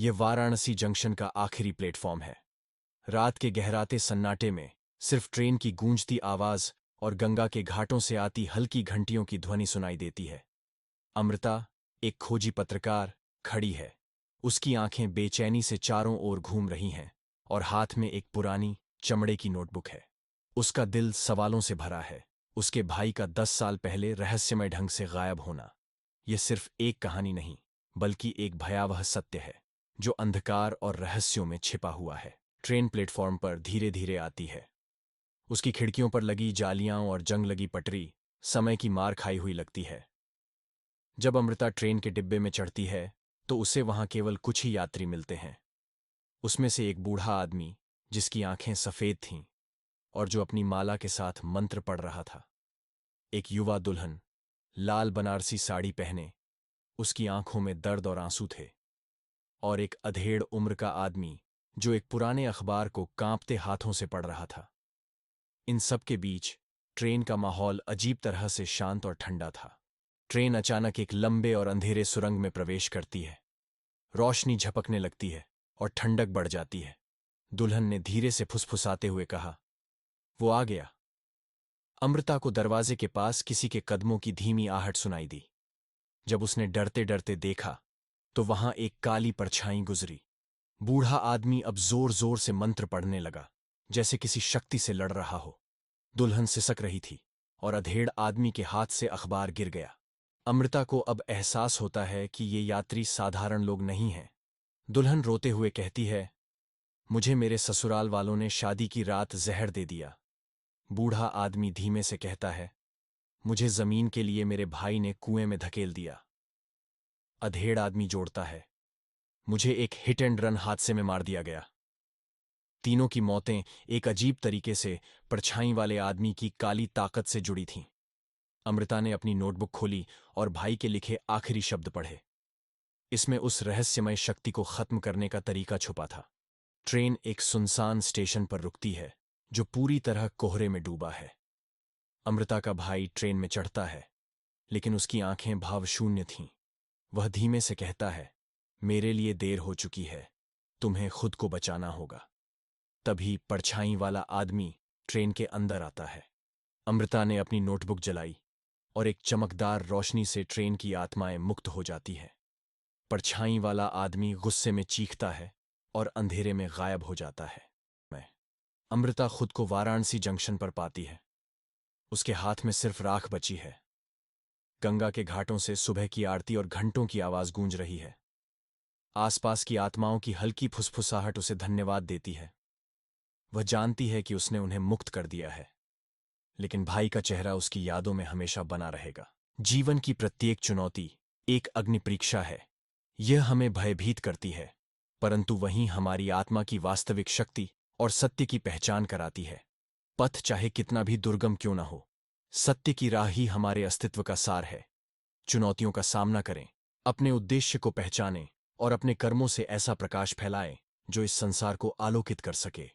ये वाराणसी जंक्शन का आखिरी प्लेटफॉर्म है। रात के गहराते सन्नाटे में सिर्फ ट्रेन की गूंजती आवाज और गंगा के घाटों से आती हल्की घंटियों की ध्वनि सुनाई देती है। अमृता, एक खोजी पत्रकार, खड़ी है। उसकी आंखें बेचैनी से चारों ओर घूम रही हैं और हाथ में एक पुरानी चमड़े की नोटबुक है। उसका दिल सवालों से भरा है। उसके भाई का 10 साल पहले रहस्यमय ढंग से गायब होना। यह सिर्फ एक कहानी नहीं, बल्कि एक भयावह सत्य है जो अंधकार और रहस्यों में छिपा हुआ है। ट्रेन प्लेटफॉर्म पर धीरे धीरे आती है। उसकी खिड़कियों पर लगी जालियां और जंग लगी पटरी समय की मार खाई हुई लगती है। जब अमृता ट्रेन के डिब्बे में चढ़ती है तो उसे वहां केवल कुछ ही यात्री मिलते हैं। उसमें से एक बूढ़ा आदमी जिसकी आंखें सफेद थीं और जो अपनी माला के साथ मंत्र पढ़ रहा था। एक युवा दुल्हन, लाल बनारसी साड़ी पहने, उसकी आंखों में दर्द और आंसू थे। और एक अधेड़ उम्र का आदमी जो एक पुराने अखबार को कांपते हाथों से पढ़ रहा था। इन सब के बीच ट्रेन का माहौल अजीब तरह से शांत और ठंडा था। ट्रेन अचानक एक लंबे और अंधेरे सुरंग में प्रवेश करती है। रोशनी झपकने लगती है और ठंडक बढ़ जाती है। दुल्हन ने धीरे से फुसफुसाते हुए कहा, वो आ गया। अमृता को दरवाजे के पास किसी के कदमों की धीमी आहट सुनाई दी। जब उसने डरते डरते देखा तो वहां एक काली परछाई गुजरी। बूढ़ा आदमी अब जोर जोर से मंत्र पढ़ने लगा, जैसे किसी शक्ति से लड़ रहा हो। दुल्हन सिसक रही थी और अधेड़ आदमी के हाथ से अखबार गिर गया। अमृता को अब एहसास होता है कि ये यात्री साधारण लोग नहीं हैं। दुल्हन रोते हुए कहती है, मुझे मेरे ससुराल वालों ने शादी की रात जहर दे दिया। बूढ़ा आदमी धीमे से कहता है, मुझे जमीन के लिए मेरे भाई ने कुएं में धकेल दिया। अधेड़ आदमी जोड़ता है, मुझे एक हिट एंड रन हादसे में मार दिया गया। तीनों की मौतें एक अजीब तरीके से परछाई वाले आदमी की काली ताकत से जुड़ी थीं। अमृता ने अपनी नोटबुक खोली और भाई के लिखे आखिरी शब्द पढ़े। इसमें उस रहस्यमय शक्ति को खत्म करने का तरीका छुपा था। ट्रेन एक सुनसान स्टेशन पर रुकती है जो पूरी तरह कोहरे में डूबा है। अमृता का भाई ट्रेन में चढ़ता है, लेकिन उसकी आंखें भावशून्य थीं। वह धीमे से कहता है, मेरे लिए देर हो चुकी है, तुम्हें खुद को बचाना होगा। तभी परछाई वाला आदमी ट्रेन के अंदर आता है। अमृता ने अपनी नोटबुक जलाई और एक चमकदार रोशनी से ट्रेन की आत्माएं मुक्त हो जाती हैं। परछाई वाला आदमी गुस्से में चीखता है और अंधेरे में गायब हो जाता है। अमृता खुद को वाराणसी जंक्शन पर पाती है। उसके हाथ में सिर्फ राख बची है। गंगा के घाटों से सुबह की आरती और घंटों की आवाज गूंज रही है। आसपास की आत्माओं की हल्की फुसफुसाहट उसे धन्यवाद देती है। वह जानती है कि उसने उन्हें मुक्त कर दिया है, लेकिन भाई का चेहरा उसकी यादों में हमेशा बना रहेगा। जीवन की प्रत्येक चुनौती एक अग्नि परीक्षा है। यह हमें भयभीत करती है, परंतु वहीं हमारी आत्मा की वास्तविक शक्ति और सत्य की पहचान कराती है। पथ चाहे कितना भी दुर्गम क्यों न हो, सत्य की राह ही हमारे अस्तित्व का सार है। चुनौतियों का सामना करें, अपने उद्देश्य को पहचानें और अपने कर्मों से ऐसा प्रकाश फैलाएं जो इस संसार को आलोकित कर सके।